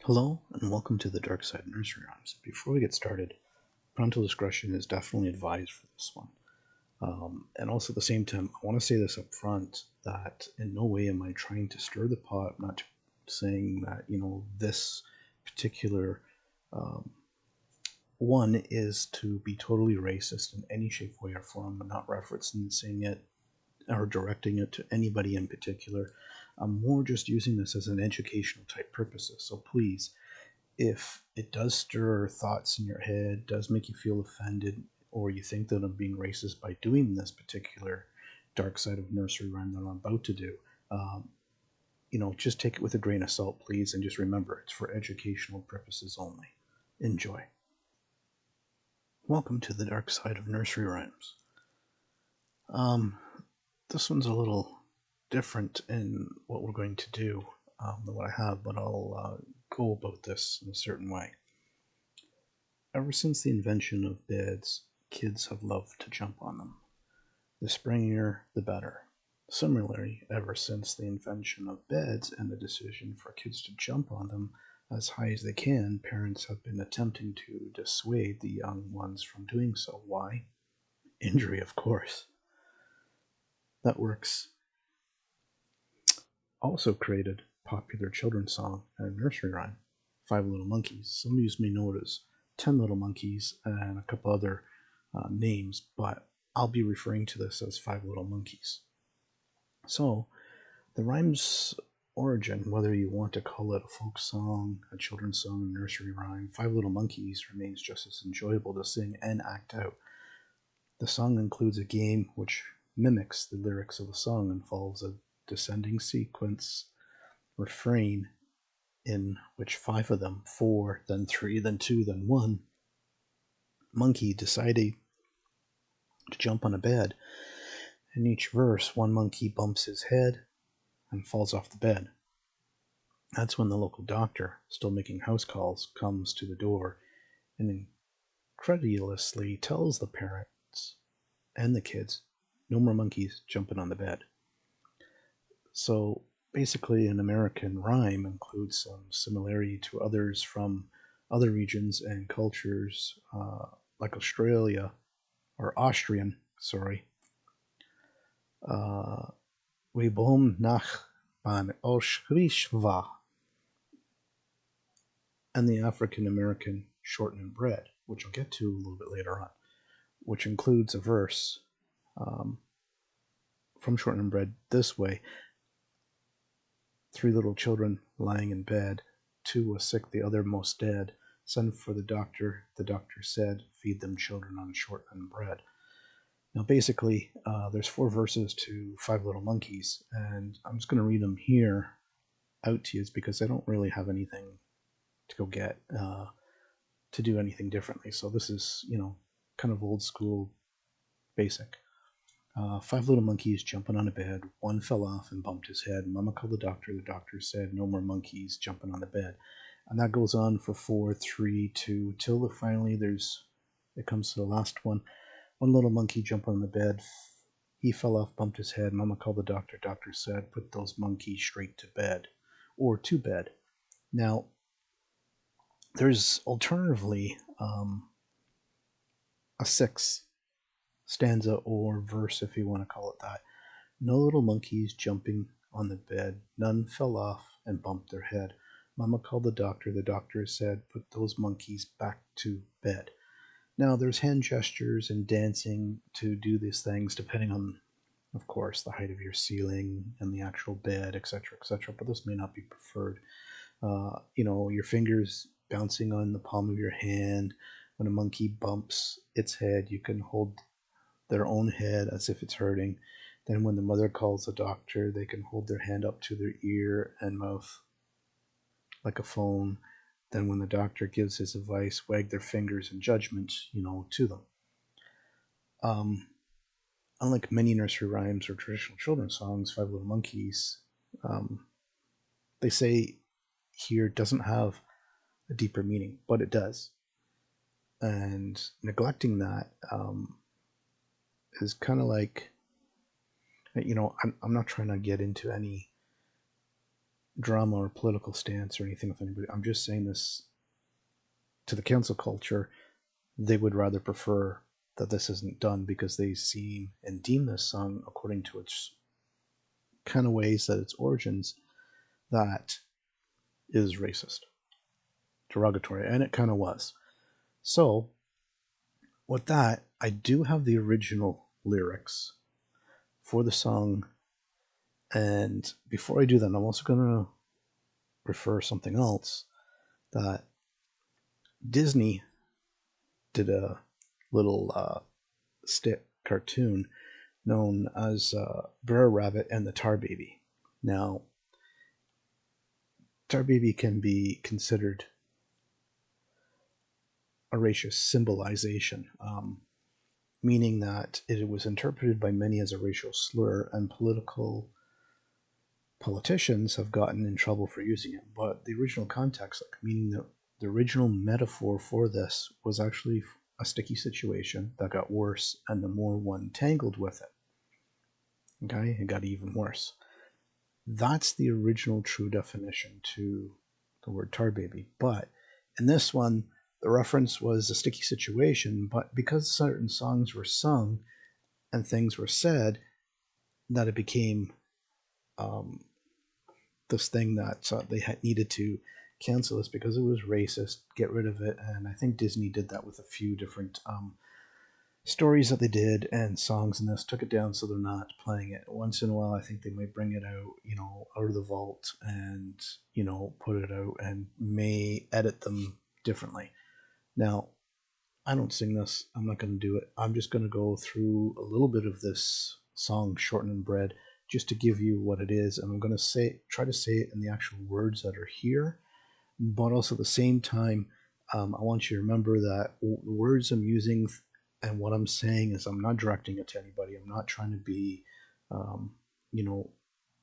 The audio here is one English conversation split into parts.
Hello, and welcome to the Darkside Nursery Rhymes. Before we get started, parental discretion is definitely advised for this one. And also at the same time, I want to say this up front, that in no way am I trying to stir the pot. I'm not saying that, this particular one is to be totally racist in any shape, way, or form. I'm not referencing it or directing it to anybody in particular. I'm more just using this as an educational type purposes. So please, if it does stir thoughts in your head, does make you feel offended, or you think that I'm being racist by doing this particular dark side of nursery rhyme that I'm about to do, just take it with a grain of salt, please, and just remember it's for educational purposes only. Enjoy. Welcome to the dark side of nursery rhymes. This one's a little different in what we're going to do than what I have, but I'll go about this in a certain way. Ever since the invention of beds, kids have loved to jump on them. The springier, the better. Similarly, ever since the invention of beds and the decision for kids to jump on them as high as they can, parents have been attempting to dissuade the young ones from doing so. Why? Injury, of course. That works. Also created popular children's song and nursery rhyme, Five Little Monkeys. Some of you may know it as 10 Little Monkeys and a couple other names, but I'll be referring to this as Five Little Monkeys. So, the rhyme's origin, whether you want to call it a folk song, a children's song, a nursery rhyme, Five Little Monkeys remains just as enjoyable to sing and act out. The song includes a game which mimics the lyrics of the song and follows a descending sequence refrain in which five of them, four, then three, then two, then one, monkey decided to jump on a bed. In each verse, one monkey bumps his head and falls off the bed. That's when the local doctor, still making house calls, comes to the door and incredulously tells the parents and the kids, no more monkeys jumping on the bed. So basically, an American rhyme includes some similarity to others from other regions and cultures, like Australia, or Austrian, sorry. We bom nach ban Auschwitz, and the African American shortened bread, which I'll get to a little bit later on, which includes a verse from shortened bread this way: three little children lying in bed, two was sick, the other most dead. Send for the doctor said, feed them children on shortened bread. Now basically, there's four verses to Five Little Monkeys, and I'm just going to read them here out to you because I don't really have anything to go get to do anything differently. So this is, kind of old school, basic. Five little monkeys jumping on a bed. One fell off and bumped his head. Mama called the doctor said, no more monkeys jumping on the bed. And that goes on for 4, 3, 2, till finally it comes to the last one. One little monkey jumped on the bed. He fell off, bumped his head. Mama called the doctor said, put those monkeys straight to bed, or to bed. Now, there's alternatively a sixth stanza or verse, if you want to call it that. No little monkeys jumping on the bed. None fell off and bumped their head. Mama called the doctor said, put those monkeys back to bed. Now, there's hand gestures and dancing to do these things, depending on, of course, the height of your ceiling and the actual bed, etc., but this may not be preferred. Your fingers bouncing on the palm of your hand. When a monkey bumps its head, you can hold their own head as if it's hurting. Then when the mother calls the doctor, they can hold their hand up to their ear and mouth like a phone. Then when the doctor gives his advice, wag their fingers in judgment, to them. Unlike many nursery rhymes or traditional children's songs, Five Little Monkeys, they say here, doesn't have a deeper meaning, but it does. And neglecting that is kind of like, I'm not trying to get into any drama or political stance or anything with anybody. I'm just saying this to the cancel culture. They would rather prefer that this isn't done because they see and deem this song according to its kind of ways that its origins that is racist, derogatory, and it kind of was. So with that, I do have the original lyrics for the song, and before I do that, I'm also going to refer something else that Disney did a little stick cartoon known as Brer Rabbit and the Tar Baby. Now, Tar Baby can be considered a racist symbolization, meaning that it was interpreted by many as a racial slur, and politicians have gotten in trouble for using it. But the original context, like meaning that the original metaphor for this was actually a sticky situation that got worse, and the more one tangled with it, okay, it got even worse. That's the original true definition to the word tar baby. But in this one, the reference was a sticky situation, but because certain songs were sung and things were said, that it became this thing that they needed to cancel this because it was racist, get rid of it. And I think Disney did that with a few different stories that they did and songs in this, took it down so they're not playing it. Once in a while, I think they might bring it out, out of the vault and, put it out and may edit them differently. Now, I don't sing this. I'm not going to do it. I'm just going to go through a little bit of this song, Shortened and Bread, just to give you what it is. And I'm going to try to say it in the actual words that are here. But also at the same time, I want you to remember that the words I'm using and what I'm saying is I'm not directing it to anybody. I'm not trying to be,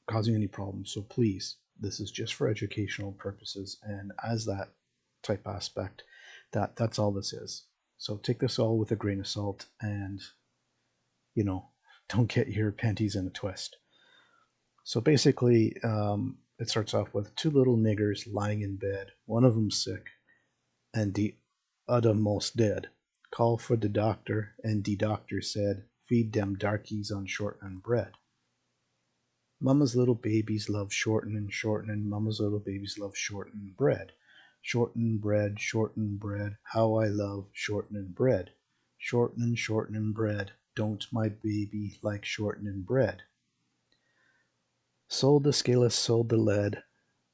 causing any problems. So please, this is just for educational purposes. And as that type aspect, that's all this is. So take this all with a grain of salt and, don't get your panties in a twist. So basically, it starts off with two little niggers lying in bed, one of them sick, and the other most dead. Call for the doctor, and the doctor said, feed them darkies on shortening bread. Mama's little babies love shortening, shortening, mama's little babies love shortening bread. Shortening bread, how I love shortening bread. Shortening bread, don't my baby like shortening bread. Sold the scaleless, sold the lead,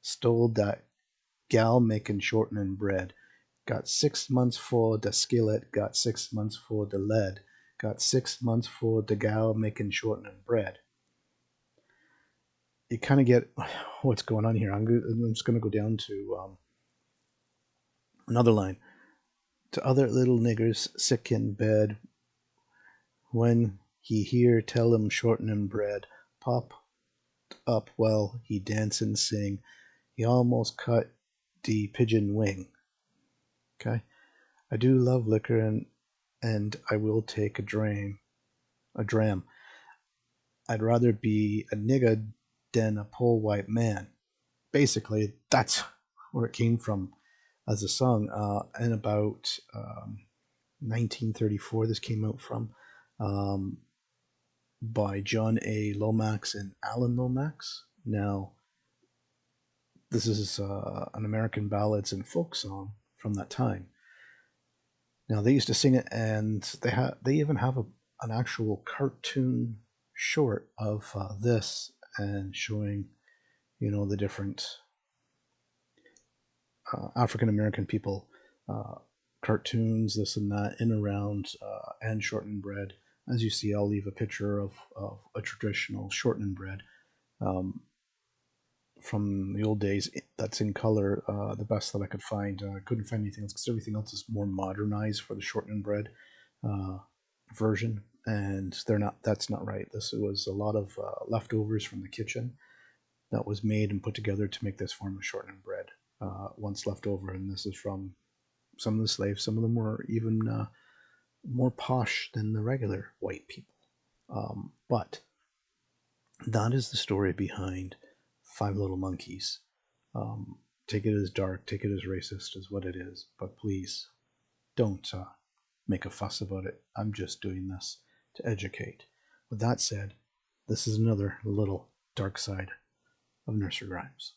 stole that gal making shortening bread. Got 6 months for the skillet, got 6 months for the lead, got 6 months for the gal making shortening bread. You kind of get what's going on here. I'm just going to go down to another line. To other little niggers sick in bed, when he hear tell him shortening bread, pop up while he dance and sing. He almost cut the pigeon wing. Okay, I do love liquor and I will take a dram. I'd rather be a nigga than a poor white man. Basically, that's where it came from as a song. And about 1934, this came out from by John A. Lomax and Alan Lomax. Now, this is an American ballads and folk song from that time. Now they used to sing it, and they even have an actual cartoon short of this and showing, the different African American people, cartoons, this and that, in around and shortened bread. As you see, I'll leave a picture of a traditional shortened bread. From the old days that's in color, the best that I could find. I couldn't find anything else because everything else is more modernized for the shortened bread version, and that's not right. This was a lot of leftovers from the kitchen that was made and put together to make this form of shortened bread once left over. And this is from some of the slaves. Some of them were even more posh than the regular white people. But that is the story behind Five Little Monkeys. Take it as dark, take it as racist, as what it is, but please don't make a fuss about it. I'm just doing this to educate. With that said, this is another little dark side of nursery rhymes.